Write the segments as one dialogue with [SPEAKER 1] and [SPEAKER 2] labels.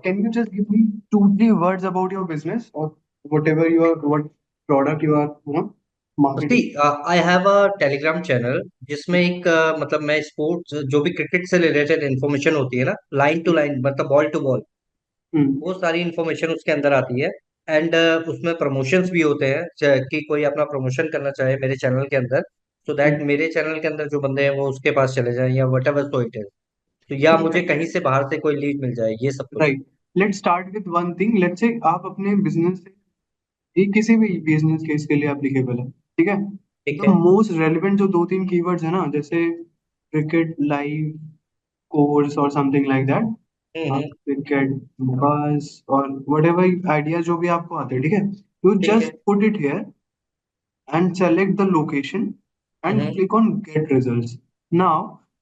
[SPEAKER 1] Can you just give me two, three words about your business or whatever what product you are,
[SPEAKER 2] see
[SPEAKER 1] marketing?
[SPEAKER 2] I have a Telegram channel जिसमें एक मतलब मैं sports जो भी cricket से related information होती है ना, लाइन टू लाइन मतलब बॉल टू बॉल,
[SPEAKER 1] हम्म।
[SPEAKER 2] वो सारी इन्फॉर्मेशन उसके अंदर आती है। एंड उसमें प्रमोशंस भी होते हैं, कि कोई अपना प्रमोशन करना चाहे मेरे चैनल के अंदर, सो दैट मेरे चैनल के अंदर जो बंदे हैं वो उसके पास चले जाएं, या what ever so it is, तो या
[SPEAKER 1] ठीक
[SPEAKER 2] मुझे
[SPEAKER 1] है।
[SPEAKER 2] कहीं से बाहर से कोई लीड मिल जाए, ये सब कुछ।
[SPEAKER 1] Right. Let's start with one thing. Let's say आप अपने बिजनेस से किसी भी बिजनेस केस के लिए एप्लीकेबल है, ठीक है।
[SPEAKER 2] ठीक
[SPEAKER 1] द
[SPEAKER 2] है।
[SPEAKER 1] मोस्ट रेलिवेंट जो दो तीन कीवर्ड्स है ना, जैसे क्रिकेट लाइव कोर्स और something like that,
[SPEAKER 2] hmm.
[SPEAKER 1] Cricket बस और वट एवर आइडिया जो भी आपको आते हैं, ठीक है। यू
[SPEAKER 2] ठीक है।
[SPEAKER 1] Just put it here and select the location and
[SPEAKER 2] hmm.
[SPEAKER 1] click on get results. Now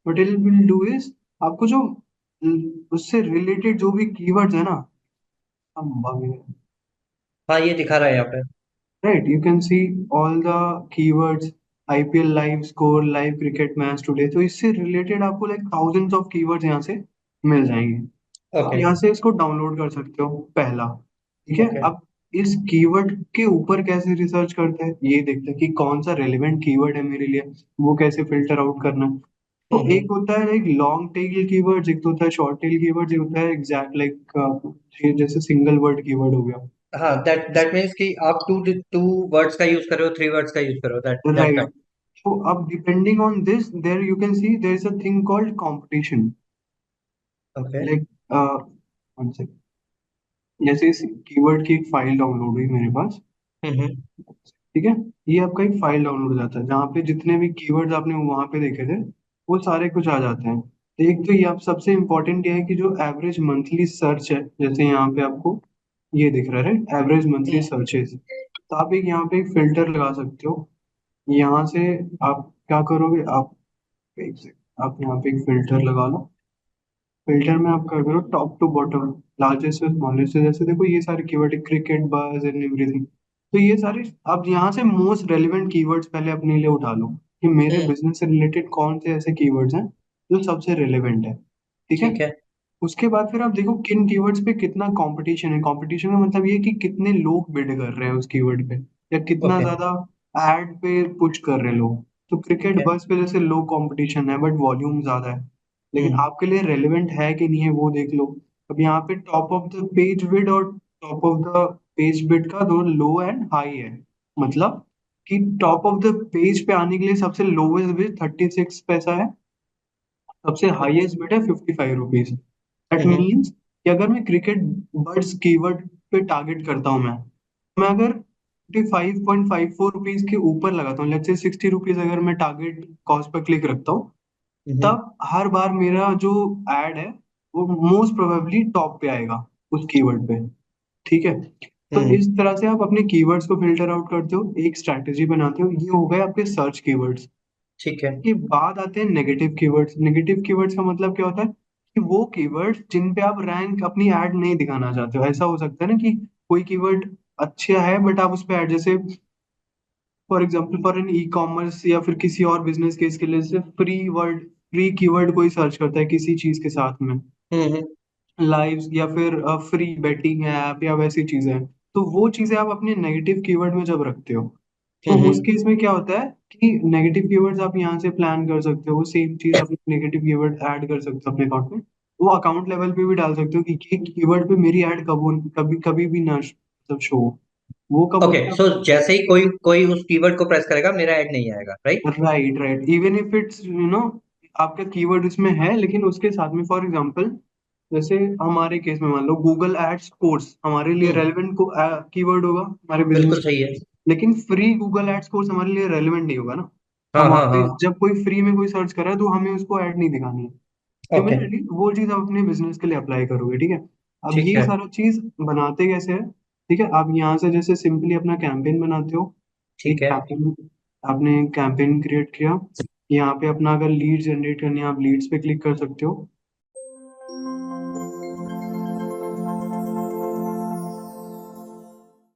[SPEAKER 1] what it will do is आपको जो उससे रिलेटेड जो भी कीवर्ड्स है ना,
[SPEAKER 2] हाँ, ये दिखा रहा है यहाँ पे।
[SPEAKER 1] Right, you can see all the keywords, IPL live score, live cricket match today, तो इससे रिलेटेड आपको लाइक थाउजेंड्स ऑफ कीवर्ड्स यहाँ से मिल जाएंगे। आप
[SPEAKER 2] ओके।
[SPEAKER 1] यहाँ से इसको डाउनलोड कर सकते हो पहला, ठीक है।
[SPEAKER 2] ओके।
[SPEAKER 1] अब इस कीवर्ड के ऊपर कैसे रिसर्च करते हैं ये देखते हैं कि कौन सा रेलेवेंट कीवर्ड है मेरे लिए, वो कैसे फिल्टर आउट करना है। तो
[SPEAKER 2] हम्म।
[SPEAKER 1] एक होता है एक लॉन्ग टेल कीवर्ड, एक तो होता है शॉर्ट टेल कीवर्ड, एक होता है एग्जैक्ट लाइक जैसे सिंगल वर्ड कीवर्ड हो गया।
[SPEAKER 2] हाँ, दैट दैट मीन्स कि आप टू टू वर्ड्स का यूज करो, थ्री वर्ड्स का यूज करो, दैट
[SPEAKER 1] राइट।
[SPEAKER 2] काइंड।
[SPEAKER 1] तो अब depending on this there you can see there is a thing called competition.
[SPEAKER 2] Okay.
[SPEAKER 1] Like one second, जैसे इस कीवर्ड की एक फाइल डाउनलोड हुई मेरे पास,
[SPEAKER 2] हम्म।
[SPEAKER 1] ठीक है। ये आपका एक फाइल डाउनलोड हो जाता है जहाँ पे जितने भी कीवर्ड्स आपने वहां पे देखे थे वो सारे कुछ आ जाते हैं। तो एक तो ये आप सबसे इम्पोर्टेंट ये है कि जो एवरेज मंथली सर्च है, जैसे यहाँ पे आपको ये दिख रहा है, एवरेज मंथली
[SPEAKER 2] हम्म।
[SPEAKER 1] सर्चेस, तो आप एक यहाँ पे एक फिल्टर लगा सकते हो। यहाँ से आप क्या करोगे, आप एक सेकंड, आप यहाँ पे एक फिल्टर लगा लो। फिल्टर में आप क्या करो, टॉप टू बॉटम, लार्जेस्ट से स्मॉलेस्ट से, जैसे देखो ये सारे कीवर्ड, क्रिकेट बज एंड एवरीथिंग, तो ये सारे आप यहाँ से मोस्ट रेलिवेंट कीवर्ड्स पहले अपने लिए उठा लो कि मेरे
[SPEAKER 2] हम्म।
[SPEAKER 1] बिजनेस से रिलेटेड कौन से ऐसे कीवर्ड्स हैं जो सबसे रेलिवेंट है, ठीक है।
[SPEAKER 2] ठीक है।
[SPEAKER 1] उसके बाद फिर आप देखो किन कीवर्ड्स पे कितना कंपटीशन है। कंपटीशन का मतलब ये है कि कितने लोग बिड कर रहे हैं उस कीवर्ड पे, या कितना
[SPEAKER 2] ओके।
[SPEAKER 1] ज्यादा एड पे पुश कर रहे हैं लोग। तो
[SPEAKER 2] ठीक
[SPEAKER 1] क्रिकेट
[SPEAKER 2] है।
[SPEAKER 1] बस पे जैसे लो कंपटीशन है बट वॉल्यूम ज्यादा है, लेकिन
[SPEAKER 2] हम्म।
[SPEAKER 1] आपके लिए रेलेवेंट है कि नहीं है वो देख लो। अब यहाँ पे top of the page bid और top of the page bid का दोनों लो एंड हाई है। मतलब कि टॉप ऑफ द पेज पे आने के लिए सबसे लोवेस्ट बिड 36 पैसा है, सबसे
[SPEAKER 2] ओके।
[SPEAKER 1] हाईएस्ट बिड है 55 रुपीज। That
[SPEAKER 2] hmm.
[SPEAKER 1] मीन्स कि अगर मैं क्रिकेट बर्ड्स कीवर्ड पे टारगेट करता हूँ, मैं अगर 55.54 रुपीज के ऊपर लगाता हूँ, लेट्स से 60 रुपीज अगर मैं टारगेट कॉस्ट पर क्लिक रखता हूँ,
[SPEAKER 2] हम्म।
[SPEAKER 1] तब हर बार मेरा जो एड है वो मोस्ट प्रोबेबली टॉप पे आएगा उस कीवर्ड पे, ठीक है। तो
[SPEAKER 2] हम्म।
[SPEAKER 1] इस तरह से आप अपने कीवर्ड्स को फिल्टर आउट करते हो, एक स्ट्रैटेजी बनाते हो। ये हो गए आपके सर्च कीवर्ड्स।
[SPEAKER 2] ठीक है।
[SPEAKER 1] के बाद आते हैं नेगेटिव कीवर्ड्स। नेगेटिव कीवर्ड्स का मतलब क्या होता है कि वो कीवर्ड्स जिन पे आप रैंक अपनी ऐड नहीं दिखाना चाहते हो। ऐसा हो सकता है ना कि कोई कीवर्ड अच्छा है बट आप उस पे ऐड, जैसे for example for an ecommerce या फिर किसी और बिजनेस केस के लिए, जैसे फ्री कीवर्ड कोई सर्च करता है किसी चीज के साथ में,
[SPEAKER 2] हम्म।
[SPEAKER 1] लाइव या फिर फ्री बेटिंग ऐप या वैसी चीजें हैं, तो वो चीजें आप अपने नेगेटिव कीवर्ड में जब रखते हो, तो उस
[SPEAKER 2] हम्म।
[SPEAKER 1] केस में क्या होता है कि नेगेटिव कीवर्ड्स आप यहाँ से प्लान कर सकते हो, वो सेम चीज आप नेगेटिव कीवर्ड ऐड कर सकते हो अपने अकाउंट में। वो अकाउंट लेवल पे भी डाल सकते हो कि ये कीवर्ड पे मेरी ऐड कभी कभी भी ना मतलब शो, वो कब
[SPEAKER 2] ओके,
[SPEAKER 1] होता
[SPEAKER 2] सो
[SPEAKER 1] है।
[SPEAKER 2] जैसे ही कोई कोई उस कीवर्ड को प्रेस करेगा, मेरा ऐड नहीं आएगा, right?
[SPEAKER 1] Right right, even if it's आपका कीवर्ड उसमें है लेकिन उसके साथ में फॉर एग्जांपल, जैसे हमारे केस में मान लो गूगल एड्स कोर्स हमारे लिए
[SPEAKER 2] हम्म।
[SPEAKER 1] रेलेवेंट को कीवर्ड होगा हमारे बिजनेस,
[SPEAKER 2] बिल्कुल सही है।
[SPEAKER 1] लेकिन फ्री गूगल एड्स कोर्स हमारे लिए रेलेवेंट नहीं होगा ना।
[SPEAKER 2] हाँ,
[SPEAKER 1] हम वहाँ
[SPEAKER 2] हाँ,
[SPEAKER 1] पे
[SPEAKER 2] हाँ।
[SPEAKER 1] जब कोई फ्री में कोई सर्च कर रहा है तो हमें उसको ऐड नहीं दिखानी है।
[SPEAKER 2] ओके।
[SPEAKER 1] सिमिलरली वो चीज आप अपने बिजनेस के लिए अप्लाई करोगे, ठीक है। अब
[SPEAKER 2] ठीक
[SPEAKER 1] ये
[SPEAKER 2] है।
[SPEAKER 1] सारा चीज बनाते कैसे है, ठीक है। आप यहाँ से जैसे सिंपली अपना कैंपेन बनाते हो, एक
[SPEAKER 2] ठीक है।
[SPEAKER 1] कैंपेन, आपने कैंपेन क्रिएट किया, यहाँ पे अपना अगर लीड जनरेट करनी है आप लीड्स पे क्लिक कर सकते हो।